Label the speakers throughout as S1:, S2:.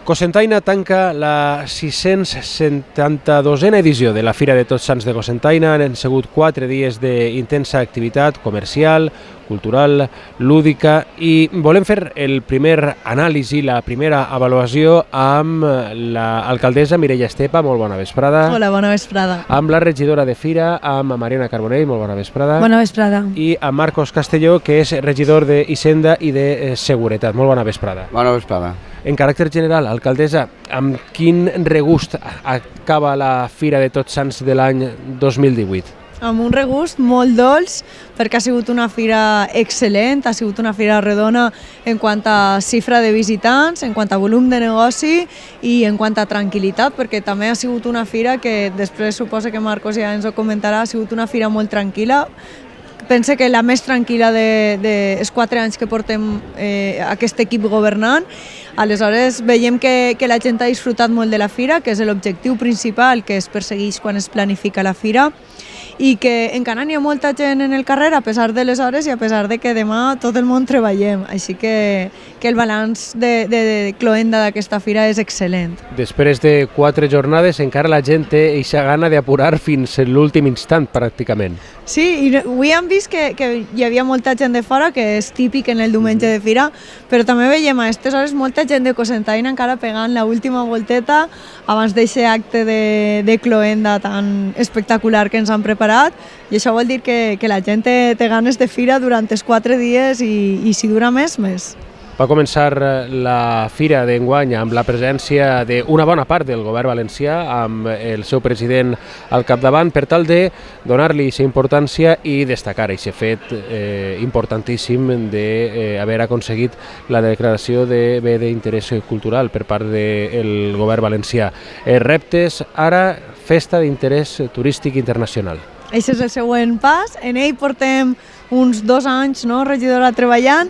S1: Cocentaina tanca la 672a edició de la Fira de Tots Sants de Cocentaina. Han sigut 4 dies d'intensa activitat comercial, cultural, lúdica, i volem fer el primer anàlisi, la primera avaluació amb l'alcaldessa Mireia Estepa. Molt bona vesprada.
S2: Hola, bona vesprada.
S1: Amb la regidora de Fira, amb Mariana Carbonell. Molt bona vesprada.
S2: Bona vesprada.
S1: I amb Marcos Castelló, que és regidor d'Hisenda i de Seguretat. Molt bona vesprada.
S3: Bona vesprada.
S1: En caràcter general, alcaldessa, amb quin regust acaba la Fira de Tots Sants de l'any 2018?
S2: Amb un regust molt dolç, perquè ha sigut una fira excel·lent, ha sigut una fira redona en quant a xifra de visitants, en quant a volum de negoci i en quant a tranquil·litat, perquè també ha sigut una fira que després suposa que Marcos ja ens ho comentarà, ha sigut una fira molt tranquil·la. Pense que la més tranquil·la dels 4 anys que portem aquest equip governant. Aleshores veiem que la gent ha disfrutat molt de la fira, que és l'objectiu principal que es persegueix quan es planifica la fira, i que encara n'hi ha molta gent en el carrer a pesar de les hores i a pesar de que demà tot el món treballem. Així que el balanç de cloenda d'aquesta fira és excel·lent.
S1: Després de 4 jornades encara la gent té eixa gana d'apurar fins a l'últim instant pràcticament.
S2: Sí, i avui hem vist que hi havia molta gent de fora, que és típic en el diumenge de fira, però també veiem a aquestes hores molta gent de Cocentaina encara pegant l'última volteta abans d'aquest acte de cloenda tan espectacular que ens han preparat, i això vol dir que la gent té ganes de fira durant els 4 dies i si dura més.
S1: Va començar la fira d'enguany amb la presència d'una bona part del govern valencià, amb el seu president al capdavant, per tal de donar-li aquesta importància i destacar aquest fet importantíssim d'haver aconseguit la declaració de bé d'interès cultural per part del govern valencià. Reptes, ara, festa d'interès turístic internacional.
S2: Això és el següent pas. En ell portem uns 2 anys, regidora, treballant,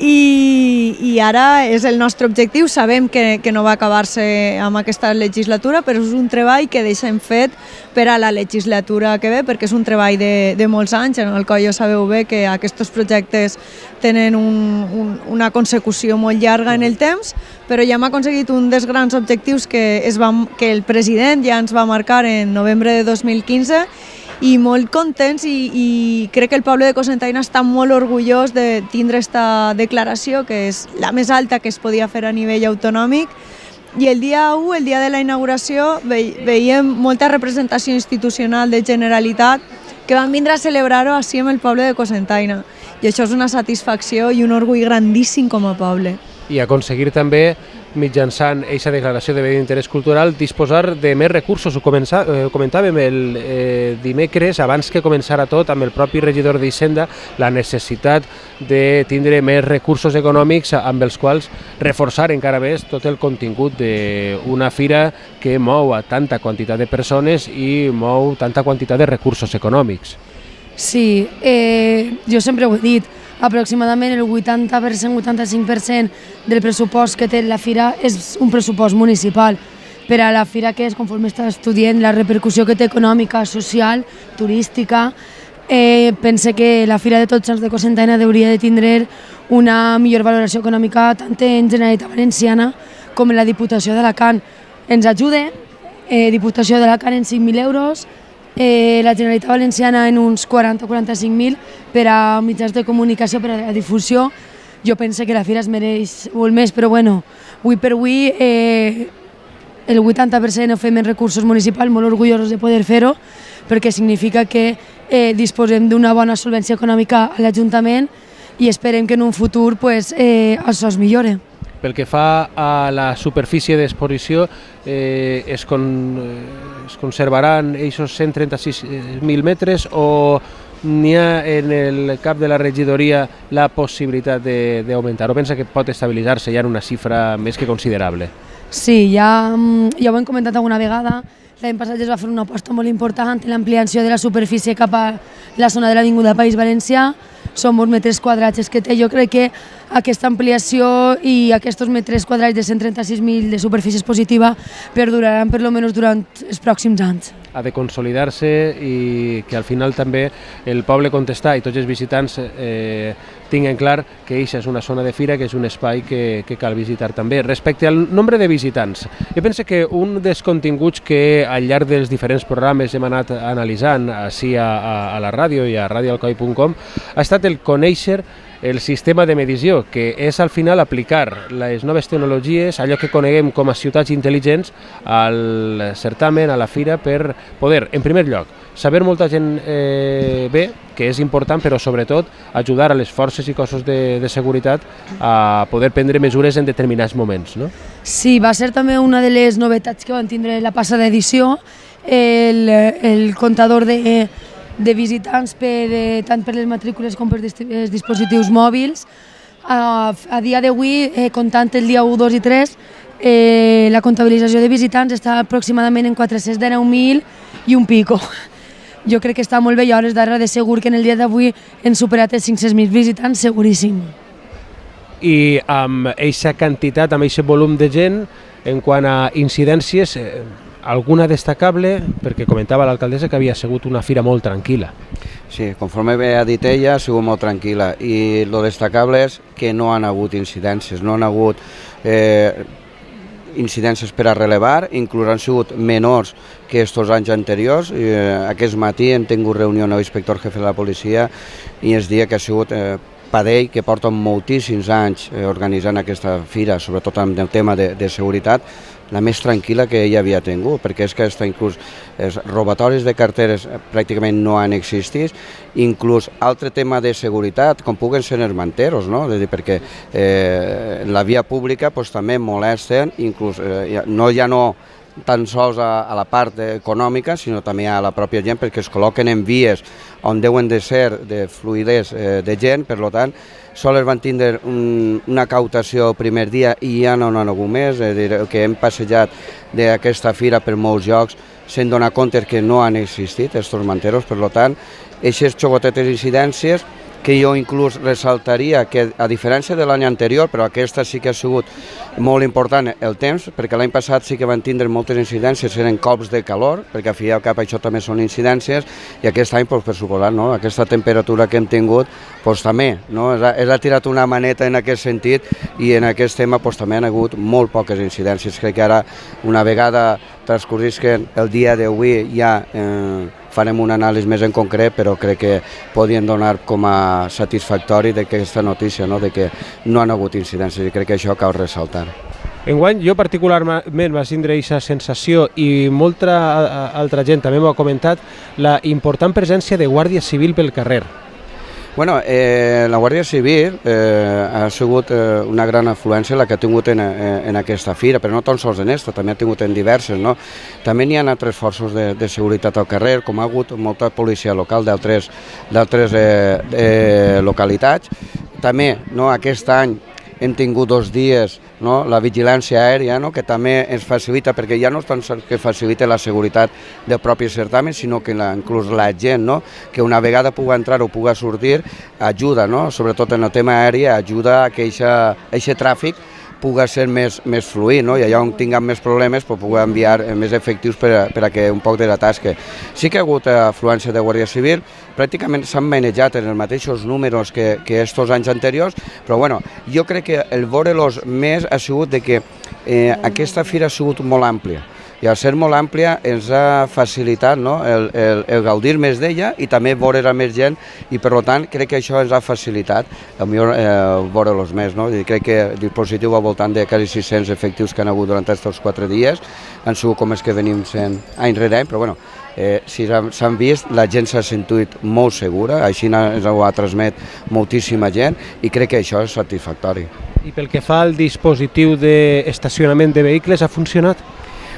S2: i ara és el nostre objectiu. Sabem que no va acabar-se amb aquesta legislatura, però és un treball que deixem fet per a la legislatura que ve, perquè és un treball de molts anys, en el qual ja sabeu bé que aquests projectes tenen una consecució molt llarga en el temps, però ja hem aconseguit un dels grans objectius que el president ja ens va marcar en novembre de 2015, i molt contents, i crec que el poble de Cocentaina està molt orgullós de tindre aquesta declaració, que és la més alta que es podia fer a nivell autonòmic. I el dia 1, el dia de la inauguració, veiem molta representació institucional de Generalitat que van vindre a celebrar-ho així amb el poble de Cocentaina. I això és una satisfacció i un orgull grandíssim com a poble.
S1: I aconseguir també, mitjançant aquesta declaració de bé d'interès cultural, disposar de més recursos. Ho comentàvem el dimecres, abans que començara tot, amb el propi regidor d'Hisenda, la necessitat de tindre més recursos econòmics amb els quals reforçar encara més tot el contingut d'una fira que mou a tanta quantitat de persones i mou tanta quantitat de recursos econòmics.
S4: Sí, jo sempre ho he dit, aproximadament el 80-85% del pressupost que té la fira és un pressupost municipal. Per a la fira, que és, conforme està estudiant, la repercussió que té econòmica, social, turística, pense que la Fira de Tots Sants de Cocentaina hauria de tindre una millor valoració econòmica tant en Generalitat Valenciana com en la Diputació d'Alacant. Ens ajuda, Diputació d'Alacant en 5.000 euros, la Generalitat Valenciana en uns 40 o 45.000 per a mitjans de comunicació, per a la difusió. Jo penso que la fira es mereix molt més, però bueno, avui per avui el 80% ho fem en recursos municipals, molt orgullosos de poder fer-ho, perquè significa que disposem d'una bona solvència econòmica a l'Ajuntament i esperem que en un futur això es millore.
S1: Pel que fa a la superfície d'exposició, es conservaran aquests 136.000 metres o n'hi ha en el cap de la regidoria la possibilitat d'augmentar-ho? Pensa que pot estabilitzar-se ja en una xifra més que considerable?
S4: Sí, ja ho hem comentat alguna vegada. L'any passat es va fer una aposta molt important en l'ampliació de la superfície cap a la zona de l'Avinguda País Valencià. Són molts metres quadrats que té. Jo crec que aquesta ampliació i aquests metres quadrats de 136.000 de superfície expositiva perduraran per almenys durant els pròxims anys.
S1: Ha de consolidar-se i que al final també el poble contestar i tots els visitants tinguen clar que això és una zona de fira, que és un espai que cal visitar també. Respecte al nombre de visitants, jo penso que un dels continguts que al llarg dels diferents programes hem anat analitzant així a la ràdio i a radioalcoi.com ha estat el conèixer el sistema de medició, que és al final aplicar les noves tecnologies, allò que coneguem com a ciutats intel·ligents, al certamen, a la fira, per poder, en primer lloc, saber molta gent bé, que és important, però sobretot ajudar a les forces i cossos de seguretat a poder prendre mesures en determinats moments, no?
S4: Sí, va ser també una de les novetats que van tindre la passada edició, el comptador de visitants tant per les matrícules com per els dispositius mòbils. A dia d'avui, comptant el dia 1, 2 i 3, la comptabilització de visitants està aproximadament en 419.000 i un pico. Jo crec que està molt bé i a hores d'ara de segur que en el dia d'avui hem superat els 500.000 visitants, seguríssim.
S1: I amb aquesta quantitat, amb aquest volum de gent, en quant a incidències, alguna destacable? Perquè comentava l'alcaldessa que havia sigut una fira molt tranquil·la.
S3: Sí, conforme ha dit ella, ha sigut molt tranquil·la i el destacable és que no han hagut incidències, no han hagut incidències per a relevar, inclús han sigut menors que aquests anys anteriors. Aquest matí hem tingut reunió amb l'inspector jefe de la policia i ens deia que ha sigut Padell, que porta moltíssims anys organitzant aquesta fira, sobretot amb el tema de seguretat, la més tranquil·la que ella havia tingut, perquè és que inclús els robatoris de carteres pràcticament no han existit, inclús altre tema de seguretat, com puguen ser els manteros, no? Perquè la via pública també molesten, inclús no tan sols a la part econòmica, sinó també a la pròpia gent, perquè es col·loquen en vies on deuen de ser de fluidesa de gent, per tant, sols van tindre una cautació el primer dia i ja no n'han hagut més, que hem passejat d'aquesta fira per molts llocs se'n dona compte que no han existit aquests manteros, per tant, aquestes xocotetes incidències que jo inclús ressaltaria que, a diferència de l'any anterior, però aquesta sí que ha sigut molt important el temps, perquè l'any passat sí que van tindre moltes incidències, eren cops de calor, perquè al fi i al cap això també són incidències, i aquest any, per suposar, aquesta temperatura que hem tingut, també, ha tirat una maneta en aquest sentit, i en aquest tema també han hagut molt poques incidències. Crec que ara, una vegada transcorrisquen el dia d'avui, ja farem un anàlisi més en concret, però crec que podien donar com a satisfactori d'aquesta notícia, de que no han hagut incidències, i crec que això cal ressaltar.
S1: Enguany, jo particularment vaig tindre aquesta sensació, i molta altra gent també m'ho ha comentat, la important presència de Guàrdia Civil pel carrer.
S3: Bueno, la Guàrdia Civil ha sigut una gran afluència la que ha tingut en aquesta fira, però no tan sols en aquesta, també ha tingut en diverses. També n'hi ha altres forces de seguretat al carrer, com ha hagut molta policia local d'altres localitats. També aquest any hem tingut 2 dies la vigilància aèria, que també ens facilita, perquè ja no és tant que facilita la seguretat del propi certamen, sinó que inclús la gent, que una vegada pugui entrar o pugui sortir, ajuda, sobretot en el tema aeri, ajuda a que aquest tràfic pugui ser més fluid, i allà on tinguem més problemes pugui enviar més efectius per a que un poc de la tasca. Sí que ha hagut afluència de Guàrdia Civil, pràcticament s'han manejat en els mateixos números que aquests anys anteriors, però jo crec que el veure-los més ha sigut que aquesta fira ha sigut molt àmplia. I al ser molt àmplia ens ha facilitat el gaudir més d'ella i també veure més gent, i per tant crec que això ens ha facilitat veure-los més. Crec que el dispositiu al voltant de quasi 600 efectius que han hagut durant aquests 4 dies han sigut com els que venim sent any rere any, però si s'han vist, la gent s'ha sentit molt segura, així ens ho ha transmet moltíssima gent, i crec que això és satisfactori.
S1: I pel que fa al dispositiu d'estacionament de vehicles, ha funcionat?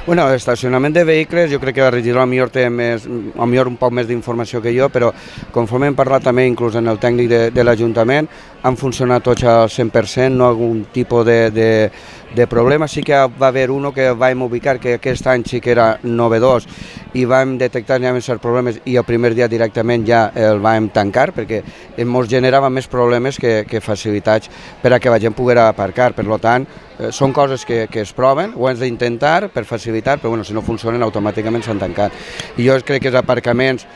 S3: Bueno, l'estacionament de vehicles, jo crec que la regidora millor té un poc més d'informació que jo, però conforme hem parlat també inclús en el tècnic de l'Ajuntament, han funcionat tots al 100%, no algun tipus de De problemes sí que va haver uno que vam ubicar, que aquest any sí que era novedós, i vam detectar que hi havia certs problemes i el primer dia directament ja el vam tancar, perquè ens generava més problemes que facilitats per a que la gent poguera aparcar. Per tant, són coses que es proven, ho hem d'intentar per facilitar, però si no funcionen automàticament s'han tancat. I jo crec que els aparcaments,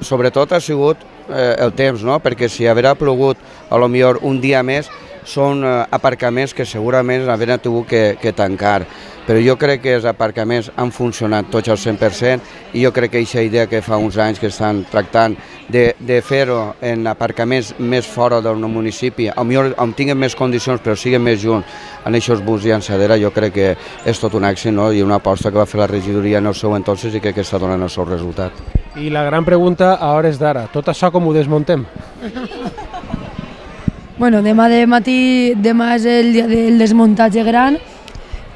S3: sobretot ha sigut el temps, no? Perquè si haurà plogut a lo millor un dia més, són aparcaments que segurament haurien tingut que tancar. Però jo crec que els aparcaments han funcionat tots al 100% i jo crec que aquesta idea que fa uns anys que estan tractant de fer-ho en aparcaments més fora del municipi, potser on tinguin més condicions però siguin més junts en aquests bus i llançadera, jo crec que és tot un èxit, no? I una aposta que va fer la regidoria en el seu entonces i crec que està donant el seu resultat.
S1: I la gran pregunta a hores d'ara, tot això com ho desmuntem?
S4: Bueno, demà de matí, demà és el dia del desmuntatge gran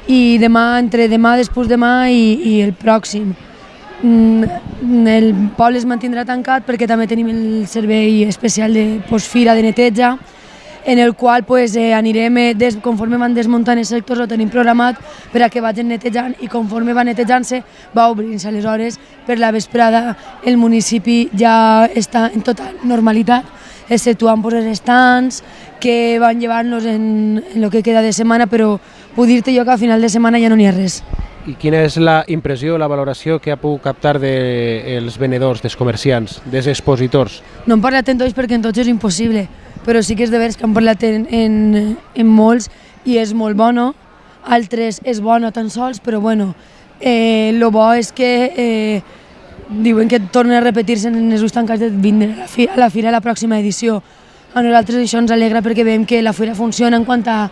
S4: i demà, entre demà, després demà i el pròxim. El poble es mantindrà tancat perquè també tenim el servei especial de postfira de neteja, en el qual anirem, conforme van desmuntant els sectors, ho tenim programat per a que vagin netejant i conforme va netejant-se va obrint-se. Aleshores, per la vesprada el municipi ja està en total normalitat, exceptuant els estants que van llevar-nos en el que queda de setmana, però puc dir-te jo que a final de setmana ja no n'hi ha res.
S1: I quina és la impressió, la valoració que ha pogut captar dels venedors, dels comerciants, dels expositors?
S4: No hem parlat en tots perquè en tots és impossible, però sí que és de veres que hem parlat en molts i és molt bona, altres és bona tan sols, però bueno, el bo és que diuen que tornen a repetir-se en els tancats de vindre a la fira a la pròxima edició. A nosaltres això ens alegra perquè veiem que la fira funciona en quant a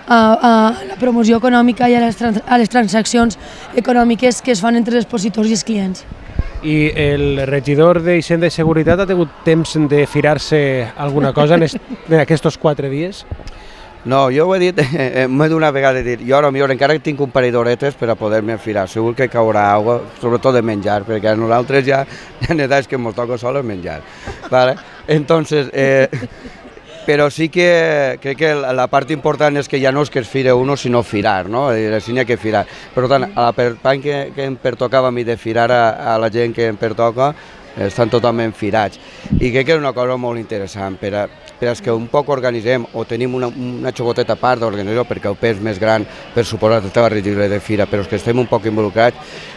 S4: la promoció econòmica i a les transaccions econòmiques que es fan entre els expositors i els clients.
S1: I el regidor d'Hisenda i Seguretat ha tingut temps de firar-se alguna cosa en aquests 4 dies?
S3: No, jo ho he dit més d'una vegada, jo potser encara tinc un parell d'horetes per a poder-me firar, segur que caurà aigua, sobretot de menjar, perquè a nosaltres ja en edats que ens toca sols menjar. Entonces, però sí que crec que la part important és que ja no és que es fire uno, sinó firar, no? Sí n'hi ha que firar. Per tant, a la part que em pertocava a mi de firar a la gent que em pertoca, estan totalment firats. I crec que és una cosa molt interessant per als que un poc organitzem o tenim una xocoteta part d'organització, perquè el pes més gran per suposar tota la regidoria de fira, però els que estem un poc involucrats,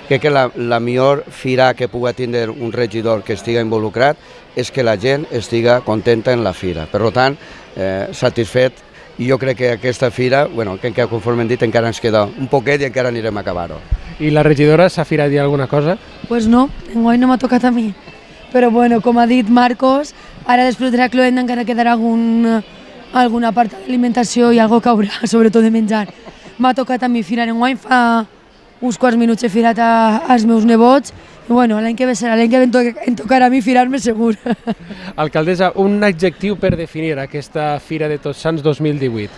S3: crec que la millor fira que pugui tindre un regidor que estigui involucrat és que la gent estigui contenta en la fira. Per tant, satisfet, i jo crec que aquesta fira, que conforme hem dit, encara ens queda un poquet i encara anirem a acabar-ho.
S1: I la regidora s'ha firat ja alguna cosa?
S4: Pues no, enguany no m'ha tocat a mi. Però bueno, com ha dit Marcos, ara després de la cloenda encara quedarà alguna part d'alimentació i algo caurà, sobretot de menjar. M'ha tocat a mi firar enguany, fa uns quants minuts he firat als meus nebots, i bueno, l'any que ve serà, l'any que ve em tocarà a mi firar-me segur.
S1: Alcaldessa, un adjectiu per definir aquesta Fira de Tots Sants 2018.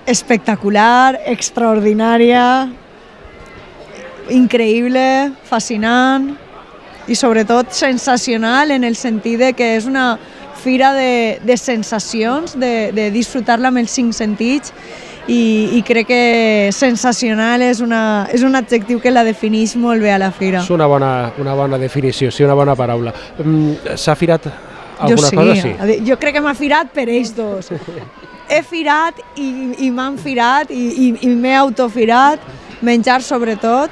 S2: Espectacular, extraordinària, increïble, fascinant i sobretot sensacional en el sentit de que és una fira de sensacions, de disfrutar-la amb els 5 sentits i crec que sensacional és un adjectiu que la defineix molt bé a la fira.
S1: És una bona definició, sí, una bona paraula. S'ha firat alguna cosa? Sí.
S2: Jo crec que m'ha firat per ells dos. He firat i m'han firat i m'he autofirat, menjar sobretot,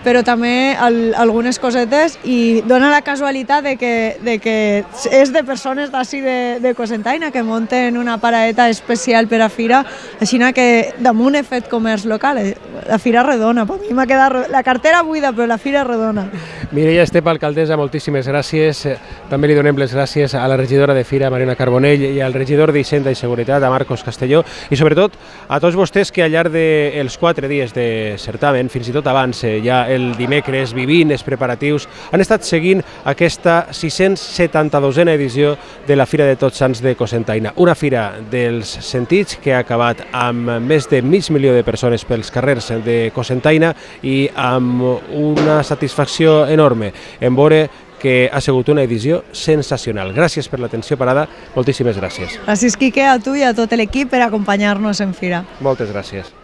S2: però també algunes cosetes i dona la casualitat de que és de persones d'ací de Cocentaina que munten una paradeta especial per a fira, així que damunt he fet comerç local. La fira redona, per mi m'ha quedat la cartera buida, però la fira redona.
S1: Mireia Estepa, alcaldessa, moltíssimes gràcies. També li donem les gràcies a la regidora de Fira, Mariona Carbonell, i al regidor d'Hisenda i Seguretat, a Marcos Castelló, i sobretot a tots vostès que al llarg dels 4 dies de certamen, fins i tot abans, ja el dimecres, vivint els preparatius, han estat seguint aquesta 672a edició de la Fira de Tots Sants de Cocentaina. Una fira dels sentits que ha acabat amb més de 500.000 de persones pels carrers de Cocentaina i amb una satisfacció enorme en veure que ha sigut una edició sensacional. Gràcies per l'atenció parada, moltíssimes gràcies.
S2: Gràcies, Quique, a tu i a tot l'equip per acompanyar-nos en Fira.
S1: Moltes gràcies.